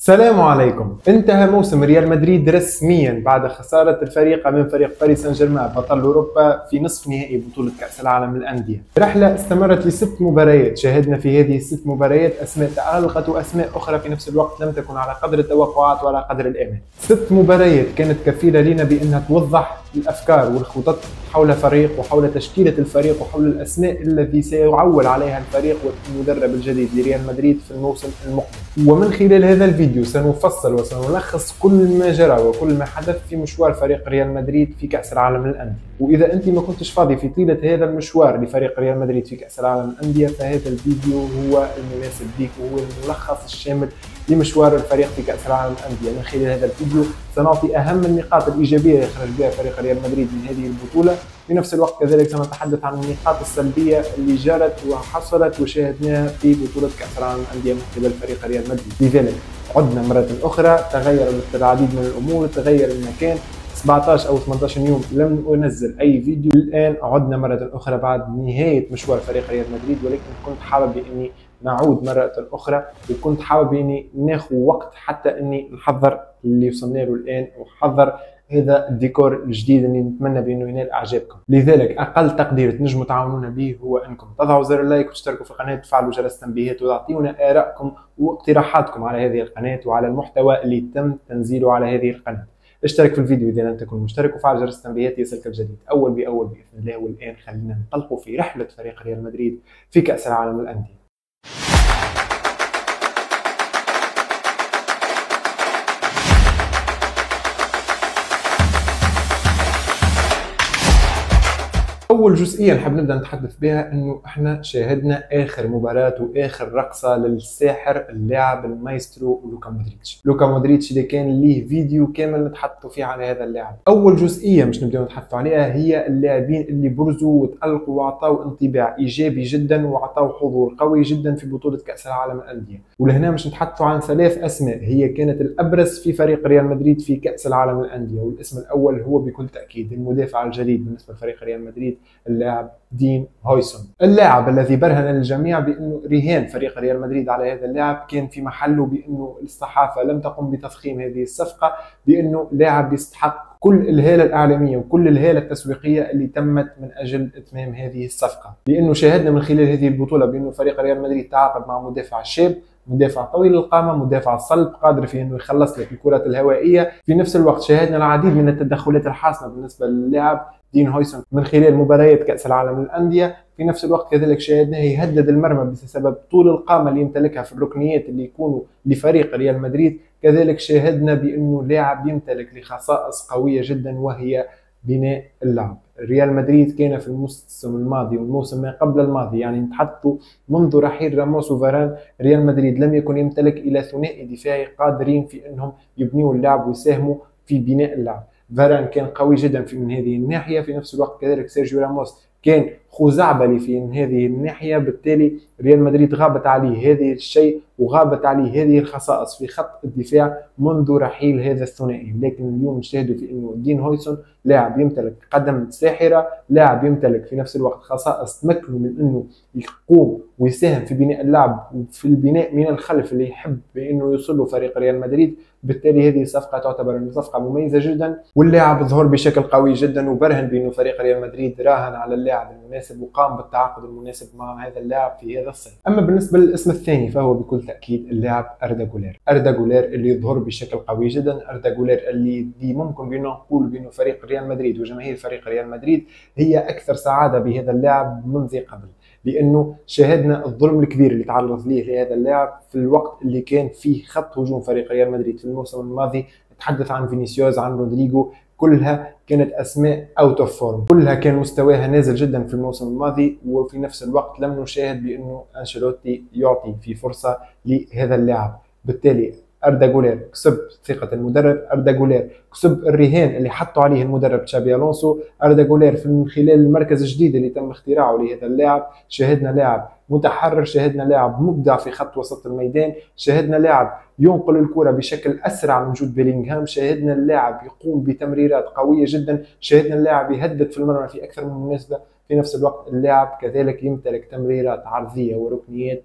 السلام عليكم. انتهى موسم ريال مدريد رسميا بعد خسارة الفريق من فريق باريس سان جيرمان بطل اوروبا في نصف نهائي بطولة كأس العالم للأندية. رحلة استمرت ل6 مباريات، شاهدنا في هذه ال6 مباريات اسماء تألقت واسماء اخرى في نفس الوقت لم تكن على قدر التوقعات وعلى قدر الامال. 6 مباريات كانت كفيلة لنا بانها توضح الافكار والخطط حول فريق وحول تشكيلة الفريق وحول الاسماء الذي سيعول عليها الفريق والمدرب الجديد لريال مدريد في الموسم المقبل. ومن خلال هذا الفيديو سنفصل وسنلخص كل ما جرى وكل ما حدث في مشوار فريق ريال مدريد في كأس العالم للأندية. وإذا أنت ما كنتش فاضي في طيلة هذا المشوار لفريق ريال مدريد في كأس العالم للأندية فهذا الفيديو هو المناسب لك وهو الملخص الشامل لمشوار الفريق في كأس العالم للأندية. من خلال هذا الفيديو سنعطي أهم النقاط الإيجابية اللي خرج بها فريق ريال مدريد من هذه البطولة، في نفس الوقت كذلك سنتحدث عن النقاط السلبية اللي جرت وحصلت وشاهدناها في بطولة كأس العالم للأندية من قبل فريق ريال مدريد. لذلك عدنا مرة أخرى، تغير العديد من الأمور، تغير المكان، 17 أو 18 يوم لم أنزل أي فيديو. الآن عدنا مرة أخرى بعد نهاية مشوار فريق ريال مدريد، ولكن كنت حابب إني نعود مرة أخرى وكنت حابب إني ناخذ وقت حتى إني نحضر اللي وصلنا له الآن ونحضر هذا الديكور الجديد اللي نتمنى بانه ينال اعجابكم. لذلك اقل تقدير تنجموا تعاونونا به هو انكم تضعوا زر اللايك وتشتركوا في القناه وتفعلوا جرس التنبيهات وتعطيونا ارائكم واقتراحاتكم على هذه القناه وعلى المحتوى اللي تم تنزيله على هذه القناه. اشترك في الفيديو اذا لم تكن مشترك وفعل جرس التنبيهات ليصلك الجديد اول باول باذن الله. والان خلينا ننطلقوا في رحله فريق ريال مدريد في كاس العالم للانديه. أول جزئية نحب نبدأ نتحدث بها إنه إحنا شاهدنا آخر مباراة وآخر رقصة للساحر اللاعب المايسترو لوكا مودريتش. لوكا مودريتش اللي كان ليه فيديو كامل نتحدثوا فيه على هذا اللاعب. أول جزئية مش نبدأ نتحدثوا عليها هي اللاعبين اللي برزوا وتألقوا وعطاوا انطباع إيجابي جدا وعطاوا حضور قوي جدا في بطولة كأس العالم للأندية. ولهنا مش نتحدثوا عن 3 أسماء هي كانت الأبرز في فريق ريال مدريد في كأس العالم للأندية، والاسم الأول هو بكل تأكيد المدافع الجديد بالنسبة لفريق ريال مدريد اللاعب دين هويسون، اللاعب الذي برهن للجميع بانه رهان فريق ريال مدريد على هذا اللاعب كان في محله، بانه الصحافه لم تقم بتضخيم هذه الصفقه، بانه لاعب يستحق كل الهاله الاعلاميه وكل الهاله التسويقيه اللي تمت من اجل اتمام هذه الصفقه. لانه شاهدنا من خلال هذه البطوله بانه فريق ريال مدريد تعاقد مع مدافع شاب، مدافع طويل القامه، مدافع صلب قادر في انه يخلص لك الكرات الهوائيه. في نفس الوقت شاهدنا العديد من التدخلات الحاسمه بالنسبه للاعب دين هويسون من خلال مباريات كأس العالم للأندية. في نفس الوقت كذلك شاهدناه يهدد المرمى بسبب طول القامة اللي يمتلكها في الركنيات اللي يكونوا لفريق ريال مدريد. كذلك شاهدنا بأنه لاعب يمتلك لخصائص قوية جدا وهي بناء اللعب. ريال مدريد كان في الموسم الماضي والموسم ما قبل الماضي، يعني نتحدثوا منذ رحيل راموس وفاران، ريال مدريد لم يكن يمتلك إلى ثنائي دفاعي قادرين في أنهم يبنيوا اللعب ويساهموا في بناء اللعب. فاران كان قوي جدا من هذه الناحيه، في نفس الوقت كذلك سيرجيو راموس كان خزعبلي في هذه الناحيه، بالتالي ريال مدريد غابت عليه هذه الشيء وغابت عليه هذه الخصائص في خط الدفاع منذ رحيل هذا الثنائي. لكن اليوم نشاهدوا في انه دين هويسون لاعب يمتلك قدم ساحره، لاعب يمتلك في نفس الوقت خصائص تمكنه من انه يقوم ويساهم في بناء اللعب وفي البناء من الخلف اللي يحب بانه يوصل له فريق ريال مدريد. بالتالي هذه الصفقه تعتبر صفقه مميزه جدا، واللاعب ظهر بشكل قوي جدا وبرهن بانه فريق ريال مدريد راهن على اللاعب المناسب وقام بالتعاقد المناسب مع هذا اللاعب في هذا الصيف. اما بالنسبه للاسم الثاني فهو بكل تاكيد اللاعب اردا جولير. اردا جولير اللي ظهر بشكل قوي جدا، اردا جولير اللي دي ممكن بانه نقول بانه فريق ريال مدريد وجماهير فريق ريال مدريد هي اكثر سعاده بهذا اللاعب منذ قبل، لانه شاهدنا الظلم الكبير اللي تعرض ليه لهذا اللاعب في الوقت اللي كان فيه خط هجوم فريق ريال مدريد في الموسم الماضي. نتحدث عن فينيسيوس، عن رودريجو، كلها كانت اسماء اوت اوف فورم، كلها كان مستواها نازل جدا في الموسم الماضي. وفي نفس الوقت لم نشاهد بانه انشيلوتي يعطي في فرصه لهذا اللاعب. بالتالي اردا جولير كسب ثقه المدرب، اردا جولير كسب الرهان اللي حطوا عليه المدرب تشابي الونسو. اردا جولير من خلال المركز الجديد اللي تم اختراعه لهذا اللاعب شاهدنا لاعب متحرر، شاهدنا لاعب مبدع في خط وسط الميدان، شاهدنا لاعب ينقل الكرة بشكل اسرع من جود بيلينغهام، شاهدنا اللاعب يقوم بتمريرات قويه جدا، شاهدنا اللاعب يهدد في المرمى في اكثر من مناسبه. في نفس الوقت اللاعب كذلك يمتلك تمريرات عرضيه وركنيات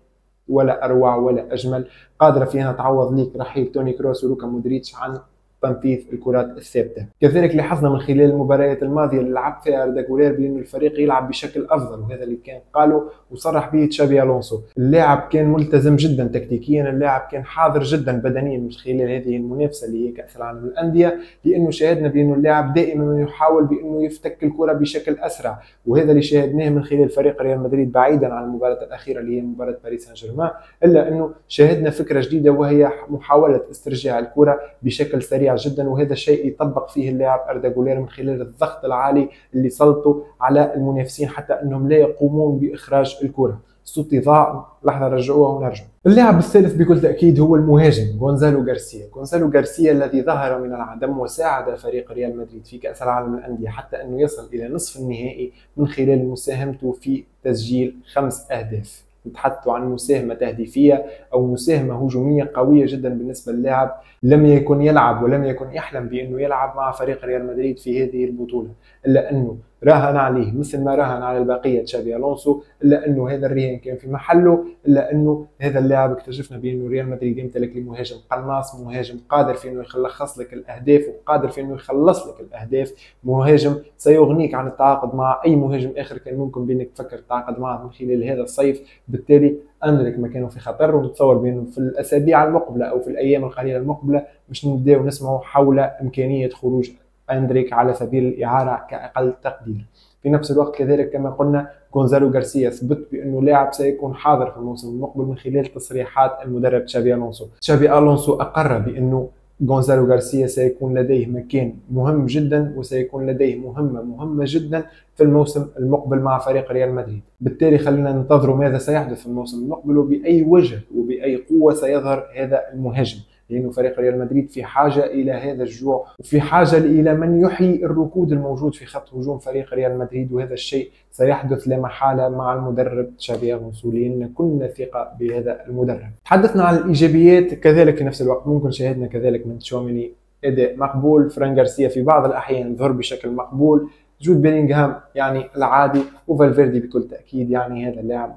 ولا اروع ولا اجمل، قادره فيها تعوض ليك رحيل توني كروس ولوكا مودريتش عن تنظيف الكرات الثابته. كذلك لاحظنا من خلال المباريات الماضيه اللي لعب فيها أردا جولير بأن الفريق يلعب بشكل افضل، وهذا اللي كان قاله وصرح به تشابي الونسو. اللاعب كان ملتزم جدا تكتيكيا، اللاعب كان حاضر جدا بدنيا من خلال هذه المنافسه اللي هي كاس العالم للانديه، لانه شاهدنا بانه اللاعب دائما يحاول بانه يفتك الكره بشكل اسرع، وهذا اللي شاهدناه من خلال فريق ريال مدريد بعيدا عن المباراه الاخيره اللي هي مباراه باريس سان جيرمان، الا انه شاهدنا فكره جديده وهي محاوله استرجاع الكره بشكل سريع جدا، وهذا الشيء يطبق فيه اللاعب أردا جولير من خلال الضغط العالي اللي سلطوا على المنافسين حتى انهم لا يقومون باخراج الكره. صوتي ضاع، لحظه رجعوها ونرجع. اللاعب الثالث بكل تاكيد هو المهاجم غونزالو غارسيا. غونزالو غارسيا الذي ظهر من العدم وساعد فريق ريال مدريد في كاس العالم للانديه حتى انه يصل الى نصف النهائي من خلال مساهمته في تسجيل 5 اهداف. نتحدث عن مساهمة تهديفية أو مساهمة هجومية قوية جدا بالنسبة للاعب لم يكن يلعب ولم يكن يحلم بأنه يلعب مع فريق ريال مدريد في هذه البطولة، إلا أنه راهن عليه مثل ما راهن على البقية تشابي الونسو، إلا أنه هذا الرهان كان في محله، إلا أنه هذا اللاعب اكتشفنا بأنه ريال مدريد يمتلك مهاجم قناص، مهاجم قادر في أنه يخلص لك الأهداف وقادر في أنه يخلص لك الأهداف، مهاجم سيغنيك عن التعاقد مع أي مهاجم آخر كان ممكن بأنك تفكر تتعاقد معه من خلال هذا الصيف. بالتالي أندريك مكانه في خطر، ونتصور بأنه في الأسابيع المقبلة أو في الأيام القليلة المقبلة مش نبدأ نسمع حول إمكانية خروج أندريك على سبيل الإعارة كأقل تقدير. في نفس الوقت كذلك كما قلنا غونزالو غارسيا ثبت بأنه لاعب سيكون حاضر في الموسم المقبل من خلال تصريحات المدرب تشابي الونسو. تشابي الونسو أقر بأنه غونزالو غارسيا سيكون لديه مكان مهم جدا وسيكون لديه مهمة جدا في الموسم المقبل مع فريق ريال مدريد. بالتالي خلينا ننتظر ماذا سيحدث في الموسم المقبل وبأي وجه وبأي قوة سيظهر هذا المهاجم، لأنه فريق ريال مدريد في حاجة إلى هذا الجوع وفي حاجة إلى من يحيي الركود الموجود في خط هجوم فريق ريال مدريد، وهذا الشيء سيحدث لا محالة مع المدرب تشابي الونسو لأن كلنا ثقة بهذا المدرب. تحدثنا عن الإيجابيات، كذلك في نفس الوقت ممكن شاهدنا كذلك من تشواميني أداء مقبول، فران غارسيا في بعض الأحيان ظهر بشكل مقبول، جود بيلينغهام يعني العادي، وفالفيردي بكل تأكيد يعني هذا اللاعب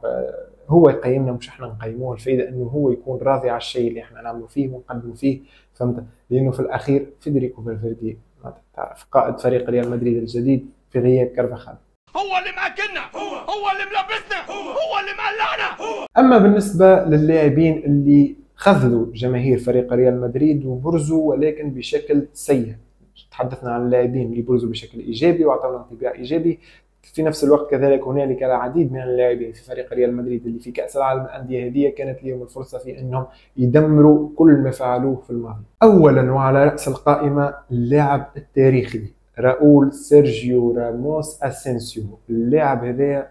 هو يقيمنا مش احنا نقيموه، الفائده انه هو يكون راضي على الشيء اللي احنا نعمله فيه ونقدمه فيه، فهمت؟ لانه في الاخير فيدريكو فالفيردي تعرف قائد فريق ريال مدريد الجديد في غياب كارفاخال، هو اللي ماكلنا، هو اللي ملبسنا، هو اللي مقلعنا. اما بالنسبه للاعبين اللي خذلوا جماهير فريق ريال مدريد وبرزوا ولكن بشكل سيء، تحدثنا عن اللاعبين اللي برزوا بشكل ايجابي واعطونا انطباع ايجابي. في نفس الوقت كذلك هنالك العديد من اللاعبين في فريق ريال مدريد اللي في كأس العالم للأندية هذه كانت لهم الفرصة في أنهم يدمروا كل ما فعلوه في الماضي. أولا وعلى رأس القائمة اللاعب التاريخي راؤول سيرجيو راموس أسينسيو. اللاعب هذا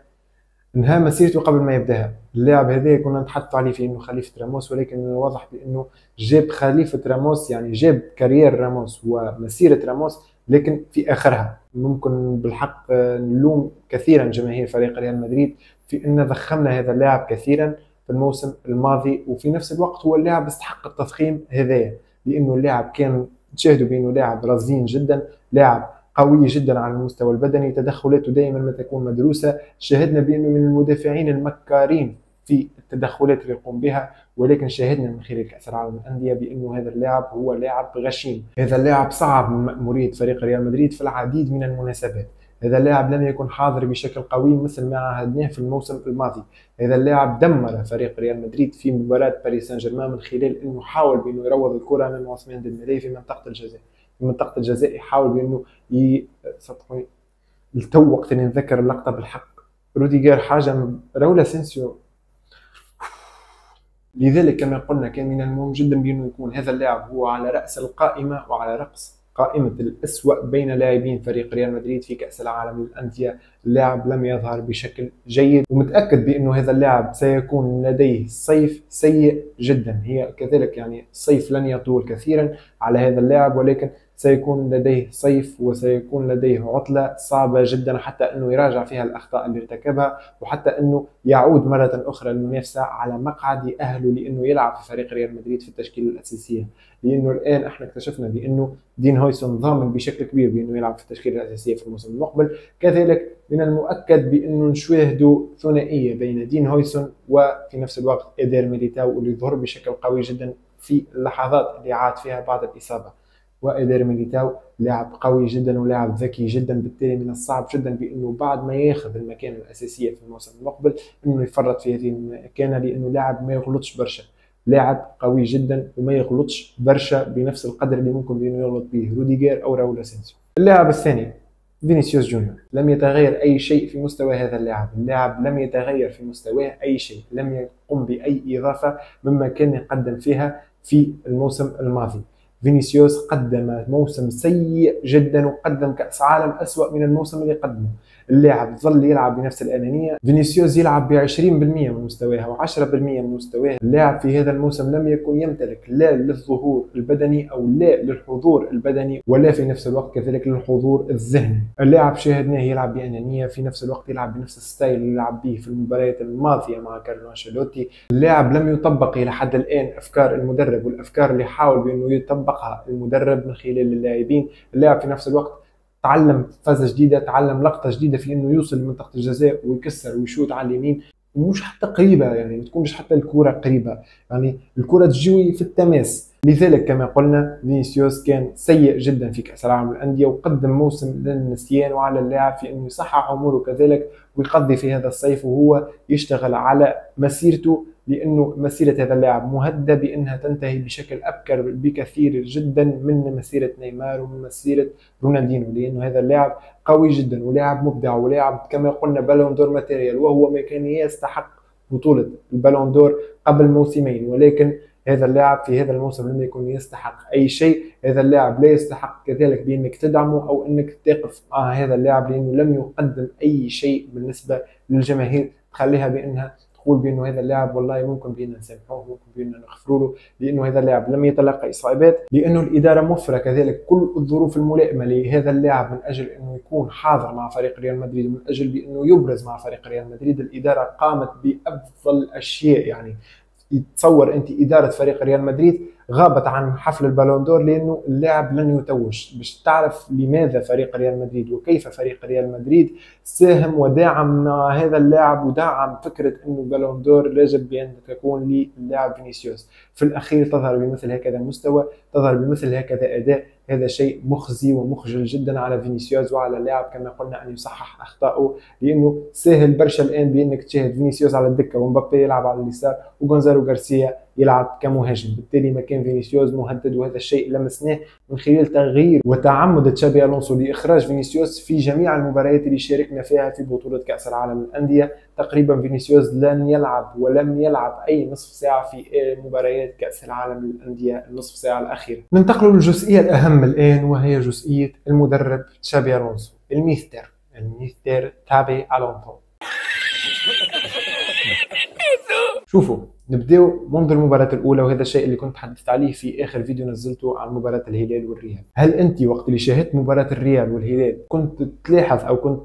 انهى مسيرته قبل ما يبداها. اللاعب هذا كنا نتحدث عليه في انه خليفه راموس، ولكن من الواضح بانه جاب خليفه راموس، يعني جاب كارير راموس ومسيره راموس لكن في اخرها. ممكن بالحق نلوم كثيرا جماهير فريق ريال مدريد في ان ضخمنا هذا اللاعب كثيرا في الموسم الماضي، وفي نفس الوقت هو اللاعب استحق التضخيم هذايا، لانه اللاعب كان تشاهدوا بانه لاعب رزين جدا، لاعب قوي جدا على المستوى البدني، تدخلاته دائما ما تكون مدروسه، شاهدنا بانه من المدافعين المكارين في التدخلات اللي يقوم بها، ولكن شاهدنا من خلال كأس العالم للأندية بأنه هذا اللاعب هو لاعب غشيم. هذا اللاعب صعب من مأمورية فريق ريال مدريد في العديد من المناسبات. هذا اللاعب لم يكن حاضر بشكل قوي مثل ما عهدناه في الموسم الماضي. هذا اللاعب دمر فريق ريال مدريد في مباراة باريس سان جيرمان من خلال انه حاول بانه يروض الكرة من عثمان ديمبلي في منطقة الجزاء. في منطقة الجزاء يحاول بانه صدقوني التو وقت اللي نتذكر اللقطة بالحق روديجر حاجة راؤول اسينسيو. لذلك كما قلنا كان من المهم جدا بانه يكون هذا اللاعب هو على رأس القائمة وعلى رأس قائمة الأسوأ بين لاعبين فريق ريال مدريد في كأس العالم للأندية. اللاعب لم يظهر بشكل جيد، ومتأكد بأنه هذا اللاعب سيكون لديه صيف سيء جدا. هي كذلك يعني الصيف لن يطول كثيرا على هذا اللاعب، ولكن سيكون لديه صيف وسيكون لديه عطلة صعبة جدا حتى أنه يراجع فيها الأخطاء اللي ارتكبها، وحتى أنه يعود مرة أخرى للمنافسة على مقعد يأهله لأنه يلعب في فريق ريال مدريد في التشكيلة الأساسية. لأنه الآن احنا اكتشفنا بأنه دين هويسون ضامن بشكل كبير بأنه يلعب في التشكيلة الأساسية في الموسم المقبل. كذلك من المؤكد بانه نشاهدوا ثنائيه بين دين هويسون وفي نفس الوقت ايدير ميليتاو، واللي ظهر بشكل قوي جدا في اللحظات اللي عاد فيها بعد الاصابه. وايدير ميليتاو لاعب قوي جدا ولاعب ذكي جدا، بالتالي من الصعب جدا بانه بعد ما ياخذ المكانه الاساسيه في الموسم المقبل انه يفرط في هذه المكانه، لانه لاعب ما يغلطش برشا، لاعب قوي جدا وما يغلطش برشا بنفس القدر اللي ممكن بانه يغلط به روديجير او راول اسينسيو. اللاعب الثاني فينيسيوس جونيور، لم يتغير اي شيء في مستوى هذا اللاعب لم يتغير في مستواه اي شيء، لم يقم باي اضافه مما كان يقدم فيها في الموسم الماضي. فينيسيوس قدم موسم سيء جدا وقدم كأس عالم أسوأ من الموسم اللي قدمه. اللاعب ظل يلعب بنفس الأنانية، فينيسيوس يلعب ب 20% من مستواه و10% من مستواه. اللاعب في هذا الموسم لم يكن يمتلك لا للظهور البدني أو لا للحضور البدني ولا في نفس الوقت كذلك للحضور الذهني. اللاعب شاهدناه يلعب بأنانية، في نفس الوقت يلعب بنفس الستايل اللي يلعب به في المباريات الماضية مع كارلو أنشيلوتي. اللاعب لم يطبق إلى حد الآن أفكار المدرب والأفكار اللي حاول بأنه يطبقها المدرب من خلال اللاعبين. اللاعب في نفس الوقت تعلم فازة جديدة، تعلم لقطة جديدة في انه يوصل لمنطقة الجزاء ويكسر ويشوط على اليمين، ومش حتى قريبة، يعني ما تكونش حتى الكرة قريبة، يعني الكرة تجوي في التماس. لذلك كما قلنا فينيسيوس كان سيء جدا في كأس العالم للأندية، وقدم موسم للنسيان، وعلى اللاعب في انه يصحح اموره كذلك ويقضي في هذا الصيف وهو يشتغل على مسيرته، لانه مسيره هذا اللاعب مهدده بانها تنتهي بشكل ابكر بكثير جدا من مسيره نيمار ومن مسيره رونالدينو، لانه هذا اللاعب قوي جدا ولاعب مبدع ولاعب كما قلنا بالون دور ماتيريال، وهو ما كان يستحق بطوله البالون دور قبل موسمين، ولكن هذا اللاعب في هذا الموسم لم يكن يستحق اي شيء. هذا اللاعب لا يستحق كذلك بانك تدعمه او انك تقف مع هذا اللاعب، لانه لم يقدم اي شيء بالنسبه للجماهير تخليها بانها تقول بانه هذا اللاعب والله ممكن بينا نسامحوه، ممكن بينا نغفروا له، لانه هذا اللاعب لم يتلقى اصابات، لانه الاداره موفره كذلك كل الظروف الملائمه لهذا اللاعب من اجل انه يكون حاضر مع فريق ريال مدريد ومن اجل بانه يبرز مع فريق ريال مدريد. الاداره قامت بافضل الاشياء، يعني تصور انت اداره فريق ريال مدريد غابت عن حفل البالون دور لانه اللاعب لن يتوج. باش تعرف لماذا فريق ريال مدريد وكيف فريق ريال مدريد ساهم ودعم مع هذا اللاعب ودعم فكره انه بالون دور يجب بان تكون للاعب فينيسيوس. في الاخير تظهر بمثل هكذا مستوى، تظهر بمثل هكذا اداء، هذا شيء مخزي ومخجل جدا على فينيسيوس وعلى اللاعب كما قلنا ان يصحح اخطائه، لانه سهل برشا الان بانك تشاهد فينيسيوس على الدكه ومبابي يلعب على اليسار وغونزالو غارسيا يلعب كمهاجم، بالتالي مكان فينيسيوس مهدد، وهذا الشيء لمسناه من خلال تغيير وتعمد تشابي الونسو لاخراج فينيسيوس في جميع المباريات اللي شاركنا فيها في بطوله كاس العالم للانديه. تقريبا فينيسيوس لن يلعب ولم يلعب اي نصف ساعه في مباريات كاس العالم للانديه النصف ساعه الاخيره. ننتقل للجزئيه الاهم الان، وهي جزئيه المدرب تشابي الونسو، الميستر تابي الونسو. شوفوا نبداو منذ المباراة الأولى، وهذا الشيء اللي كنت تحدثت عليه في آخر فيديو نزلته عن مباراة الهلال والريال. هل أنت وقت اللي شاهدت مباراة الريال والهلال كنت تلاحظ أو كنت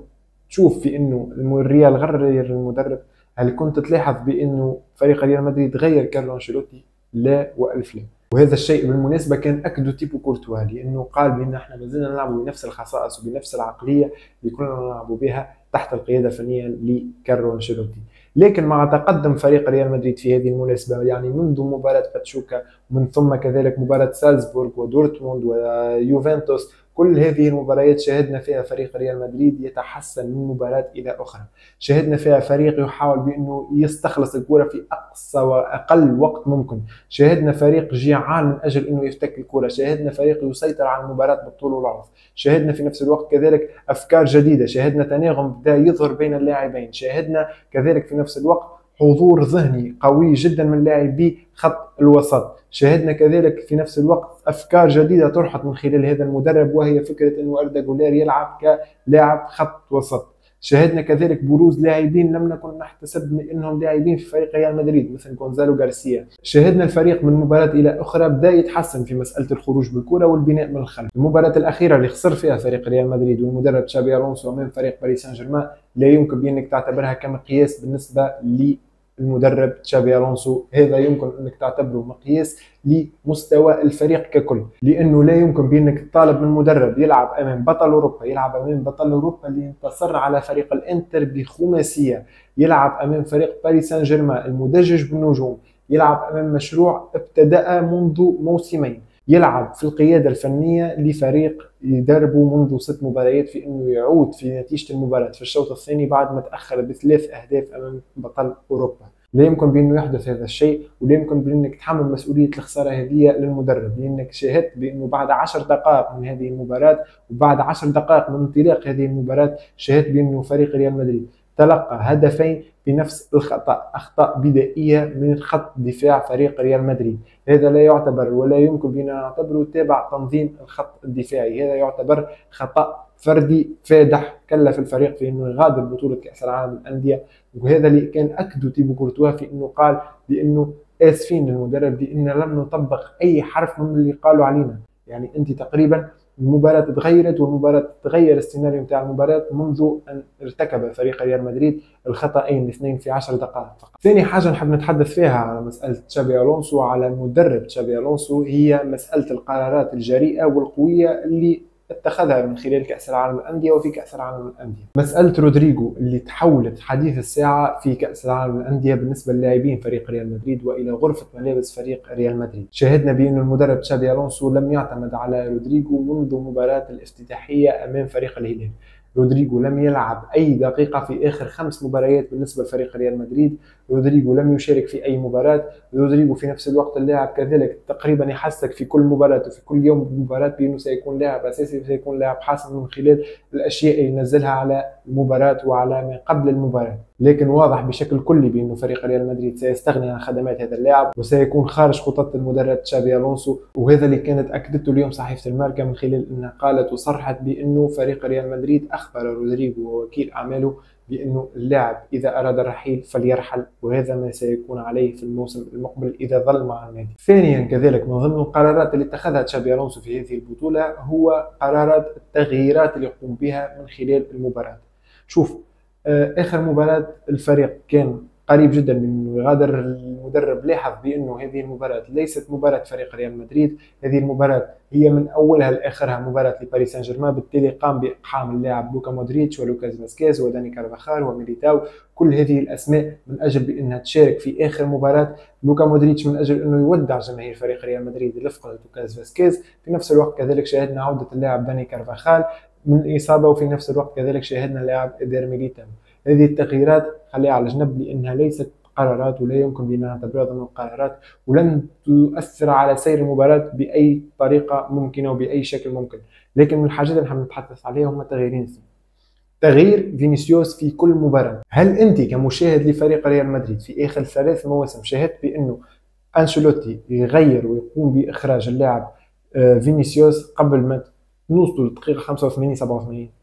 تشوف في إنه الريال غير المدرب؟ هل كنت تلاحظ بإنه فريق ريال مدريد غير كارلو أنشيلوتي؟ لا وألف لا. وهذا الشيء بالمناسبة كان أكدو تيبو كورتوا، لأنه قال بأن احنا ما زلنا نلعب بنفس الخصائص وبنفس العقلية اللي كنا نلعب بها تحت القيادة الفنية لكارلو أنشيلوتي. لكن مع تقدم فريق ريال مدريد في هذه المناسبة، يعني منذ مباراة باتشوكا ومن ثم كذلك مباراة سالزبورغ ودورتموند ويوفنتوس، كل هذه المباريات شاهدنا فيها فريق ريال مدريد يتحسن من مباراة إلى أخرى، شاهدنا فيها فريق يحاول بأنه يستخلص الكرة في أقصى وأقل وقت ممكن، شاهدنا فريق جيعان من أجل أنه يفتك الكرة، شاهدنا فريق يسيطر على المباراة بالطول والعرض، شاهدنا في نفس الوقت كذلك أفكار جديدة، شاهدنا تناغم بدا يظهر بين اللاعبين، شاهدنا كذلك في نفس الوقت حضور ذهني قوي جدا من لاعبي خط الوسط، شاهدنا كذلك في نفس الوقت أفكار جديدة طرحت من خلال هذا المدرب، وهي فكرة أنه أردا جولير يلعب كلاعب خط وسط، شاهدنا كذلك بروز لاعبين لم نكن نحتسب انهم لاعبين في فريق ريال مدريد مثل غونزالو غارسيا، شاهدنا الفريق من مباراة الى اخرى بدا يتحسن في مسألة الخروج بالكرة والبناء من الخلف. المباراة الاخيرة اللي خسر فيها فريق ريال مدريد والمدرب تشابي الونسو امام فريق باريس سان جيرمان لا يمكن بانك تعتبرها كمقياس بالنسبة المدرب تشابي الونسو. هذا يمكن انك تعتبره مقياس لمستوى الفريق ككل، لانه لا يمكن بانك تطالب من مدرب يلعب امام بطل اوروبا، يلعب امام بطل اوروبا اللي انتصر على فريق الانتر بخماسيه، يلعب امام فريق باريس سان جيرمان المدجج بالنجوم، يلعب امام مشروع ابتدأ منذ موسمين، يلعب في القيادة الفنية لفريق يدربه منذ 6 مباريات في انه يعود في نتيجة المباراة في الشوط الثاني بعد ما تأخر ب3 أهداف امام بطل اوروبا. لا يمكن بانه يحدث هذا الشيء، ولا يمكن بانك تحمل مسؤولية الخسارة هذه للمدرب، لانك شاهدت بانه بعد 10 دقائق من هذه المباراة وبعد 10 دقائق من انطلاق هذه المباراة شاهدت بانه فريق ريال مدريد تلقى هدفين بنفس الخطأ، أخطاء بدائية من خط دفاع فريق ريال مدريد. هذا لا يعتبر ولا يمكن بنا نعتبره تابع تنظيم الخط الدفاعي، هذا يعتبر خطأ فردي فادح كلف الفريق في انه يغادر بطولة كأس العالم للأندية. وهذا اللي كان أكدوا تيبو كورتوا في انه قال بانه آسفين للمدرب لأن لم نطبق أي حرف من اللي قالوا علينا. يعني أنت تقريبا المباراة تغيرت، والمباراة تغير السيناريو نتاع المباراة منذ أن ارتكب فريق ريال مدريد الخطأين الاثنين في 10 دقائق فقط. ثاني حاجة نحب نتحدث فيها على مسألة تشابي ألونسو وعلى المدرب تشابي ألونسو هي مسألة القرارات الجريئة والقوية اللي اتخذها من خلال كأس العالم للأندية وفي كأس العالم للأندية. مسألة رودريغو اللي تحولت حديث الساعة في كأس العالم للأندية بالنسبة للاعبين فريق ريال مدريد وإلى غرفة ملابس فريق ريال مدريد. شاهدنا بأن المدرب تشابي ألونسو لم يعتمد على رودريغو منذ مباراة الافتتاحية أمام فريق الهلال. رودريغو لم يلعب أي دقيقة في آخر 5 مباريات بالنسبة لفريق ريال مدريد. رودريغو لم يشارك في أي مباراة. رودريغو في نفس الوقت اللاعب كذلك تقريبا يحسك في كل مباراة وفي كل يوم بمباراة بأنه سيكون لاعب أساسي وسيكون لاعب حاسم من خلال الأشياء اللي نزلها على المباراة وعلى ما قبل المباراة. لكن واضح بشكل كلي بأنه فريق ريال مدريد سيستغني عن خدمات هذا اللاعب وسيكون خارج خطط المدرب تشابي ألونسو. وهذا اللي كانت أكدته اليوم صحيفة الماركا من خلال أنها قالت وصرحت بأنه فريق ريال مدريد أخبر رودريغو ووكيل أعماله بأنه اللاعب إذا أراد الرحيل فليرحل، وهذا ما سيكون عليه في الموسم المقبل إذا ظل مع النادي. ثانيا كذلك من ضمن القرارات اللي اتخذها تشابي ألونسو في هذه البطولة هو قرارات التغييرات اللي يقوم بها من خلال المباراة. شوف آخر مباراة الفريق كان قريب جدا من انه يغادر، المدرب لاحظ بانه هذه المباراة ليست مباراة فريق ريال مدريد، هذه المباراة هي من اولها لاخرها مباراة لباريس سان جيرمان، بالتالي قام باقحام اللاعب لوكا مودريتش ولوكاس فاسكيز وداني كارفاخال وميليتاو، كل هذه الاسماء من اجل بانها تشارك في اخر مباراة. لوكا مودريتش من اجل انه يودع جماهير فريق ريال مدريد لفقد لوكاس فاسكيز. في نفس الوقت كذلك شاهدنا عودة اللاعب داني كارفاخال من الإصابة، وفي نفس الوقت كذلك شاهدنا اللاعب إيدر ميليتاو. هذه التغييرات خليها على جنب لأنها ليست قرارات ولا يمكن بأن نعتبرها ضمن القرارات، ولن تؤثر على سير المباراة بأي طريقة ممكنة وبأي شكل ممكن. لكن من الحاجات اللي نحب نتحدث عليها هم تغييرين اثنين. تغيير فينيسيوس في كل مباراة. هل أنت كمشاهد لفريق ريال مدريد في آخر 3 مواسم شاهدت بأنه أنشيلوتي يغير ويقوم بإخراج اللاعب فينيسيوس قبل ما نوصلوا للدقيقة 85-87؟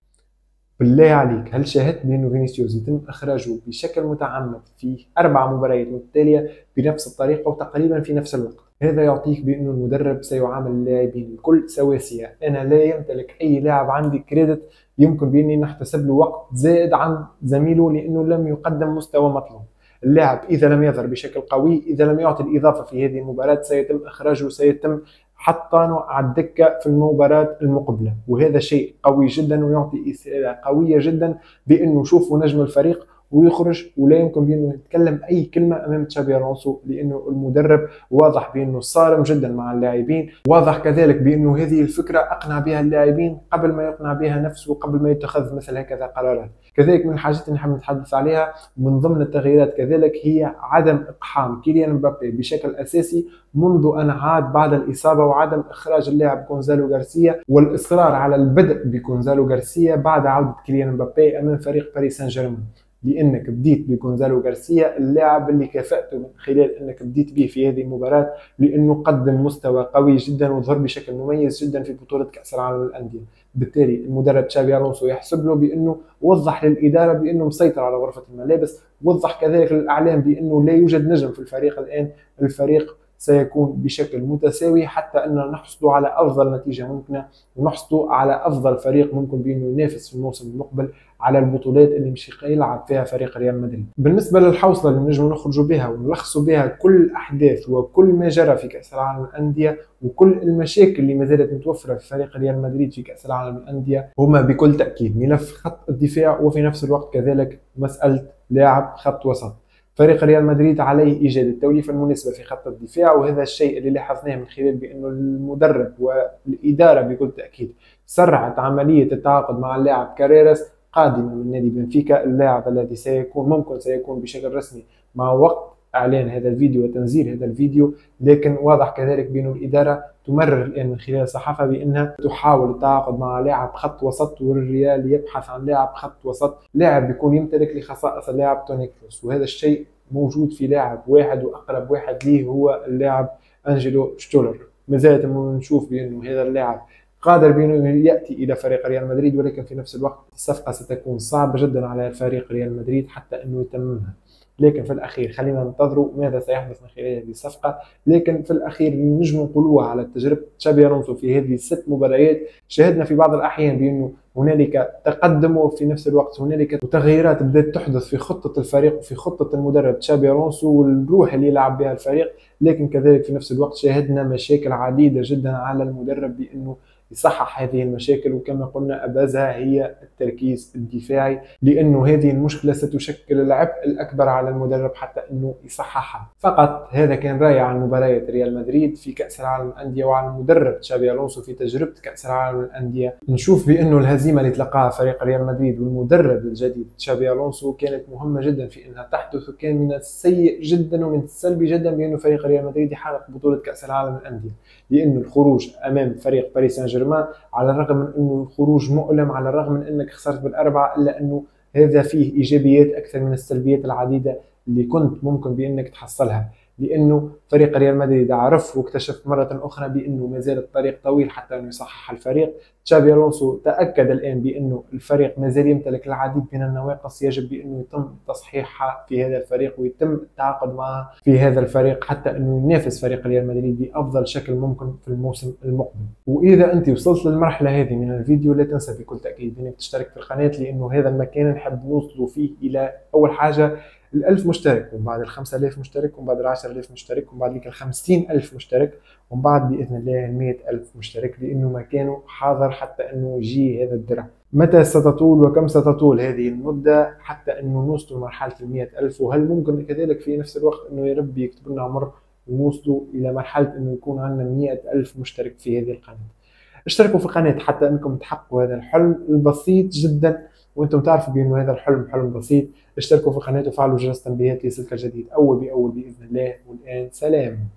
بالله عليك هل شاهدت بأنه فينيسيوس يتم إخراجه بشكل متعمد في 4 مباريات متتالية بنفس الطريقة وتقريبا في نفس الوقت؟ هذا يعطيك بأنه المدرب سيعامل اللاعبين الكل سواسية. أنا لا يمتلك أي لاعب عندي كريدت يمكن بأني نحتسب له وقت زائد عن زميله لأنه لم يقدم مستوى مطلوب. اللاعب إذا لم يظهر بشكل قوي، إذا لم يعطي الإضافة في هذه المباراة سيتم إخراجه، سيتم حتى على الدكة في المباراة المقبلة، وهذا شيء قوي جدا ويعطي إثارة قوية جدا بأنه شوفوا نجم الفريق ويخرج ولا يمكن بأنه يتكلم أي كلمة أمام تشابي ألونسو، لأنه المدرب واضح بأنه صارم جدا مع اللاعبين، واضح كذلك بأنه هذه الفكرة أقنع بها اللاعبين قبل ما يقنع بها نفسه وقبل ما يتخذ مثل هكذا قرارات. كذلك من الحاجات اللي نحب نتحدث عليها من ضمن التغييرات كذلك هي عدم إقحام كيليان مبابي بشكل أساسي منذ أن عاد بعد الإصابة، وعدم إخراج اللاعب غونزالو غارسيا والإصرار على البدء بغونزالو غارسيا بعد عودة كيليان مبابي أمام فريق باريس سان جيرمان. لأنك بديت بغونزالو غارسيا اللاعب اللي كافأته من خلال أنك بديت به في هذه المباراة، لأنه قدم مستوى قوي جدا وظهر بشكل مميز جدا في بطولة كأس العالم للأندية. بالتالي المدرب تشابي ألونسو يحسب له بأنه وضح للإدارة بأنه مسيطر على غرفة الملابس، وضح كذلك للأعلام بأنه لا يوجد نجم في الفريق الآن، الفريق سيكون بشكل متساوي حتى أن نحصل على أفضل نتيجة ممكنة ونحصل على أفضل فريق ممكن بأنه ينافس في الموسم المقبل على البطولات اللي مش يلعب فيها فريق ريال مدريد. بالنسبة للحوصلة اللي نجم نخرجوا بها ونلخصوا بها كل الأحداث وكل ما جرى في كأس العالم للأندية وكل المشاكل اللي ما زالت متوفرة في فريق ريال مدريد في كأس العالم للأندية، هما بكل تأكيد ملف خط الدفاع وفي نفس الوقت كذلك مسألة لاعب خط وسط. فريق ريال مدريد عليه إيجاد التوليفة المناسبة في خط الدفاع، وهذا الشيء اللي لاحظناه من خلال بأنه المدرب والإدارة بكل تأكيد سرعت عملية التعاقد مع اللاعب كاريراس قادما من نادي بنفيكا، اللاعب الذي سيكون بشكل رسمي مع وقت إعلان هذا الفيديو وتنزيل هذا الفيديو. لكن واضح كذلك بأن الإدارة تمرر الآن من خلال الصحافة بأنها تحاول التعاقد مع لاعب خط وسط، والريال يبحث عن لاعب خط وسط لاعب بيكون يمتلك لخصائص اللاعب توني كروس، وهذا الشيء موجود في لاعب واحد وأقرب واحد ليه هو اللاعب أنجيلو شتولر. ما زالت نشوف بأنه هذا اللاعب قادر بأنه يأتي إلى فريق ريال مدريد، ولكن في نفس الوقت الصفقة ستكون صعبة جدا على فريق ريال مدريد حتى أنه يتممها. لكن في الأخير خلينا ننتظروا ماذا سيحدث من خلال هذه الصفقة. لكن في الأخير نجم نقولوها على تجربة تشابي الونسو في هذه ال6 مباريات، شاهدنا في بعض الأحيان بأنه هنالك تقدم وفي نفس الوقت هنالك تغييرات بدأت تحدث في خطة الفريق وفي خطة المدرب تشابي الونسو والروح اللي يلعب بها الفريق. لكن كذلك في نفس الوقت شاهدنا مشاكل عديدة جدا على المدرب بأنه يصحح هذه المشاكل، وكما قلنا أبرزها هي التركيز الدفاعي، لأنه هذه المشكلة ستشكل العبء الأكبر على المدرب حتى أنه يصححها. فقط هذا كان رأيي عن مباريات ريال مدريد في كأس العالم للأندية وعن المدرب تشابي الونسو في تجربة كأس العالم للأندية. نشوف بأنه الهزيمة اللي تلقاها فريق ريال مدريد والمدرب الجديد تشابي الونسو كانت مهمة جدا في أنها تحدث، وكان من السيء جدا ومن السلبي جدا بأنه فريق ريال مدريد يحقق بطولة كأس العالم للأندية، لأنه الخروج أمام فريق باريس سان جيرمان على الرغم من أنه الخروج مؤلم، على الرغم من أنك خسرت بالأربعة، إلا أنه هذا فيه إيجابيات أكثر من السلبيات العديدة اللي كنت ممكن بأنك تحصلها، لأنه فريق ريال مدريد عرف واكتشف مرة أخرى بأنه ما زال الطريق طويل حتى أنه يصحح الفريق. تشابي الونسو تأكد الآن بأنه الفريق ما زال يمتلك العديد من النواقص يجب بأنه يتم تصحيحها في هذا الفريق ويتم التعاقد معها في هذا الفريق حتى أنه ينافس فريق ريال مدريد بأفضل شكل ممكن في الموسم المقبل. وإذا أنت وصلت للمرحلة هذه من الفيديو لا تنسى بكل تأكيد أنك تشترك في القناة، لأنه هذا المكان نحب نوصلوا فيه إلى أول حاجة 1000 مشترك، ومن بعد 5000 مشترك، ومن بعد 10000 مشترك، ومن بعد 50000 مشترك، ومن بعد بإذن الله 100000 مشترك، لأنه مكانه حاضر حتى أنه يجي هذا الدرع. متى ستطول وكم ستطول هذه المدة حتى أنه نوصل لمرحلة 100000؟ وهل ممكن كذلك في نفس الوقت أنه يا رب يكتب لنا عمر ونوصلوا إلى مرحلة أنه يكون عندنا 100000 مشترك في هذه القناة؟ اشتركوا في القناة حتى أنكم تحققوا هذا الحلم البسيط جدا، وانتم تعرفوا بأنه هذا الحلم حلم بسيط. اشتركوا في القناة وفعلوا جرس التنبيهات ليصلك الجديد أول بأول بإذن الله. والآن سلام.